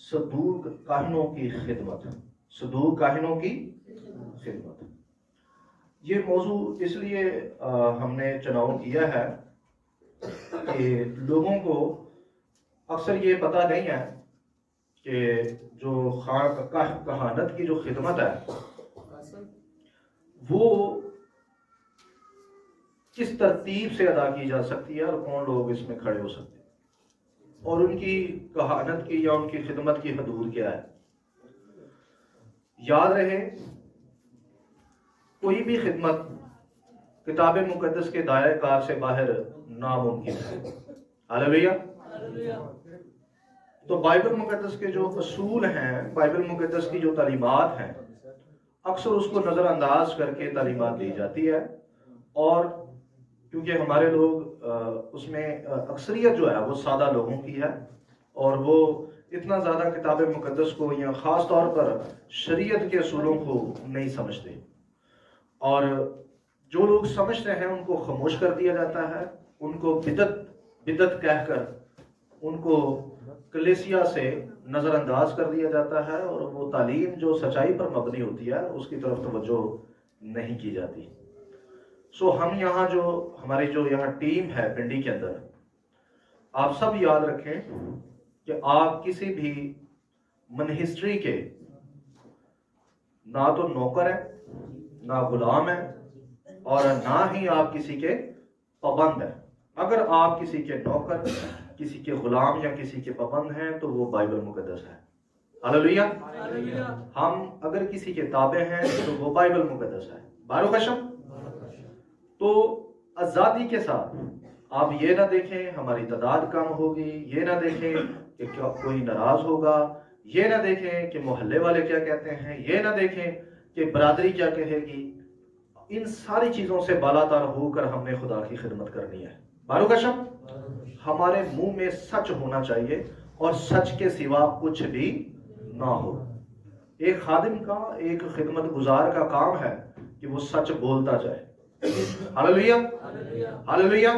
Zadok काहिनों की खिदमत, Zadok काहिनों की खिदमत। ये मौजू इसलिए हमने चुनाव किया है कि लोगों को अक्सर ये पता नहीं है कि जो कहानत की जो खिदमत है वो किस तरतीब से अदा की जा सकती है और कौन लोग इसमें खड़े हो सकते हैं और उनकी कहानत की या उनकी खिदमत की हदूद क्या है। याद रहे, कोई भी खिदमत किताब मुकद्दस के दायरे कार से बाहर नामुमकिन है। हालेलुया। तो बाइबल मुकद्दस के जो असूल हैं, बाइबल मुकद्दस की जो तालीमात हैं, अक्सर उसको नज़रअंदाज करके तालीमात दी जाती है। और क्योंकि हमारे लोग उसमें अक्सरियत जो है वो सादा लोगों की है और वो इतना ज़्यादा किताब मुकद्दस को या ख़ास तौर पर शरीयत के असूलों को नहीं समझते, और जो लोग समझते हैं उनको खामोश कर दिया जाता है, उनको बिदत कहकर उनको कलीसिया से नज़रअंदाज कर दिया जाता है और वो तालीम जो सच्चाई पर मबनी होती है उसकी तरफ तवज्जो नहीं की जाती। सो हम यहाँ जो हमारी जो यहाँ टीम है पिंडी के अंदर, आप सब याद रखें कि आप किसी भी मनहिस्ट्री के ना तो नौकर है, ना गुलाम है और ना ही आप किसी के पाबंद हैं। अगर आप किसी के नौकर, किसी के गुलाम या किसी के पाबंद हैं तो वो बाइबल मुकद्दस है। हालेलुया। हम अगर किसी के ताबे हैं तो वो बाइबल मुकद्दस है। बारुक हशम। तो आज़ादी के साथ आप ये ना देखें हमारी तादाद कम होगी, ये ना देखें कि क्या कोई नाराज होगा, ये ना देखें कि मोहल्ले वाले क्या कहते हैं, ये ना देखें कि बरादरी क्या कहेगी। इन सारी चीजों से बालातर होकर हमने खुदा की खिदमत करनी है। बारुक हशम। हमारे मुंह में सच होना चाहिए और सच के सिवा कुछ भी ना हो। एक खादिम का, एक खिदमत गुजार का काम है कि वो सच बोलता जाए। Hallelujah, hallelujah.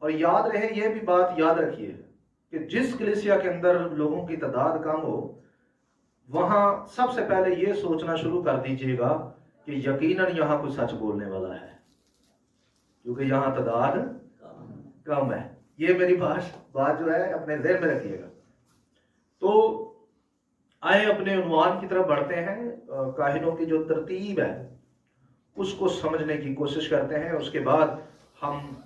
और याद रहे, ये भी बात याद रखिए कि जिस कलीसिया के अंदर लोगों की तादाद कम हो, वहां सबसे पहले ये सोचना शुरू कर दीजिएगा कि यकीनन यहां कोई सच बोलने वाला है, क्योंकि यहां तादाद कम है। ये मेरी बात जो है अपने ज़हन में रखिएगा। तो आए अपने उन्वान की तरफ बढ़ते हैं। काहिनों की जो तरतीब है उसको समझने की कोशिश करते हैं। उसके बाद हम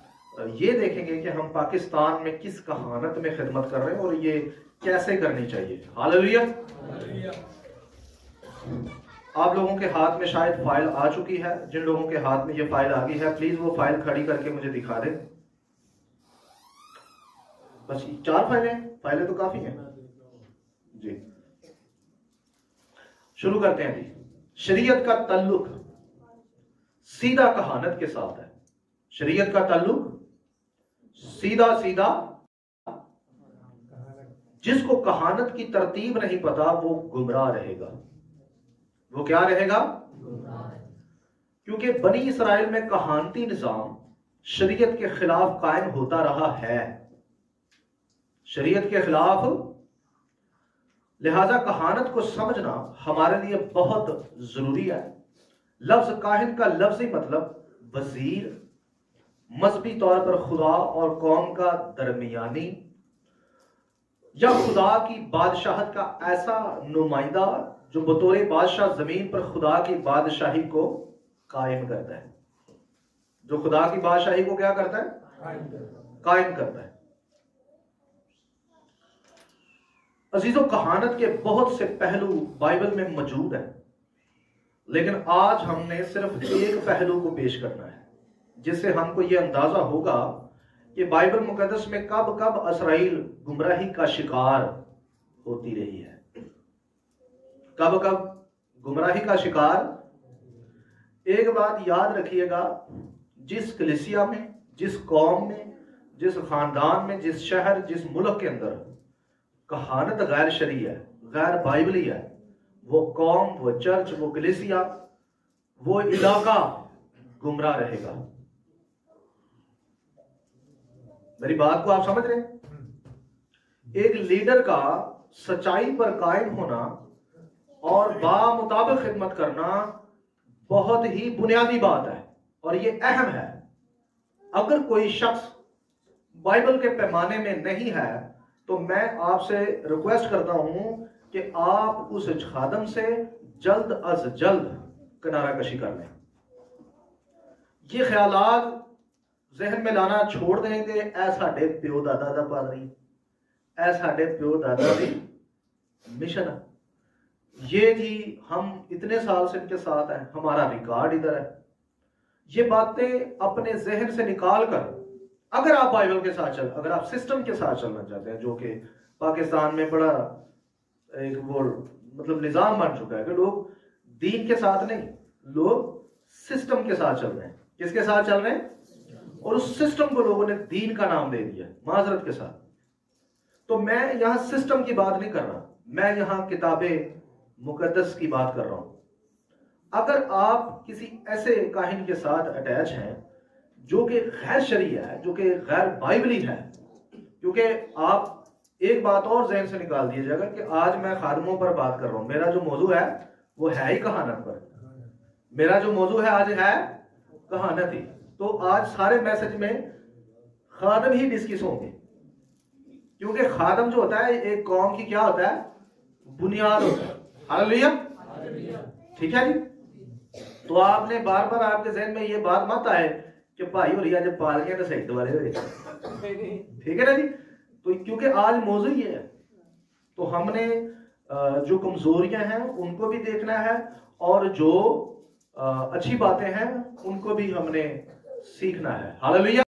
ये देखेंगे कि हम पाकिस्तान में किस कहानत में खिदमत कर रहे हैं और ये कैसे करनी चाहिए। हालेलुया। आप लोगों के हाथ में शायद फाइल आ चुकी है। जिन लोगों के हाथ में ये फाइल आ गई है, प्लीज वो फाइल खड़ी करके मुझे दिखा दें। बस 4 फाइलें तो काफी हैं जी। शुरू करते हैं जी। शरीयत का ताल्लुक सीधा कहानत के साथ है। शरीयत का ताल्लुक सीधा जिसको कहानत की तरतीब नहीं पता वो गुमराह रहेगा। वो क्या रहेगा? क्योंकि बनी इसराइल में कहानती निजाम शरीयत के खिलाफ कायम होता रहा है, शरीयत के खिलाफ। लिहाजा कहानत को समझना हमारे लिए बहुत जरूरी है। लफ्ज काहिन का लफ्जी मतलब वजीर, मजहबी तौर पर खुदा और कौम का दरमियानी या खुदा की बादशाहत का ऐसा नुमाइंदा जो बतौर बादशाह जमीन पर खुदा की बादशाही को कायम करता है। जो खुदा की बादशाही को क्या करता है? कायम करता है। अजीजों, कहानत के बहुत से पहलू बाइबल में मौजूद हैं, लेकिन आज हमने सिर्फ एक पहलू को पेश करना है जिससे हमको यह अंदाजा होगा कि बाइबल मुकद्दस में कब कब इसराइल गुमराही का शिकार होती रही है। कब कब गुमराही का शिकार। एक बात याद रखिएगा, जिस कलीसिया में, जिस कौम में, जिस खानदान में, जिस शहर, जिस मुल्क के अंदर कहानत गैर शरई है, गैर बाइबली है, वो कौम, वो चर्च, वो कलीसिया, वो इलाका गुमराह रहेगा। मेरी बात को आप समझ रहे हैं? एक लीडर का सच्चाई पर कायम होना और बामुताबिक खिदमत करना बहुत ही बुनियादी बात है और ये अहम है। अगर कोई शख्स बाइबल के पैमाने में नहीं है तो मैं आपसे रिक्वेस्ट करता हूं कि आप उस खादम से जल्द अज जल्द किनारा कशी कर लें। ये ख्यालात जहन में लाना छोड़ देंगे ऐ साडे प्यो दादा दा पादरी, ऐ साडे प्यो दादा दी मिशन है, ये जी हम इतने साल से इनके साथ हैं, हमारा रिकॉर्ड इधर है। ये बातें अपने जहन से निकाल कर अगर आप बाइबल के साथ चल, अगर आप सिस्टम के साथ चलना चाहते हैं, जो कि पाकिस्तान में बड़ा एक वो मतलब निजाम बन चुका है कि लोग दीन के साथ नहीं, लोग सिस्टम के साथ चल रहे हैं। किसके साथ चल रहे हैं? और उस सिस्टम को लोगों ने दीन का नाम दे दिया माजरत के साथ। तो मैं यहां सिस्टम की बात नहीं कर रहा, मैं यहां किताबे मुकद्दस की बात कर रहा हूं। अगर आप किसी ऐसे काहिन के साथ अटैच हैं जो कि गैर शरीया है, जो कि गैर बाइबली है, क्योंकि आप एक बात और जहन से निकाल दिया जाएगा कि आज मैं खादमों पर बात कर रहा हूं, मेरा जो मौजू है वो है ही कहानत पर, मेरा जो मौजू है आज है कहानत ही। तो आज सारे मैसेज में खादम ही डिस्कस होंगे, क्योंकि खादम जो होता है एक कौम की क्या होता है? बुनियाद होता है। हालेलुया, ठीक है जी। तो आपने बार बार आपके जहन में ये बात मत आए कि भाई हो रही जब पालकियां तो सही दोबारे हो, ठीक है ना जी। तो क्योंकि आज मौजू ये है, तो हमने जो कमजोरियां हैं उनको भी देखना है और जो अच्छी बातें हैं उनको भी हमने सीखना है। हालेलुया।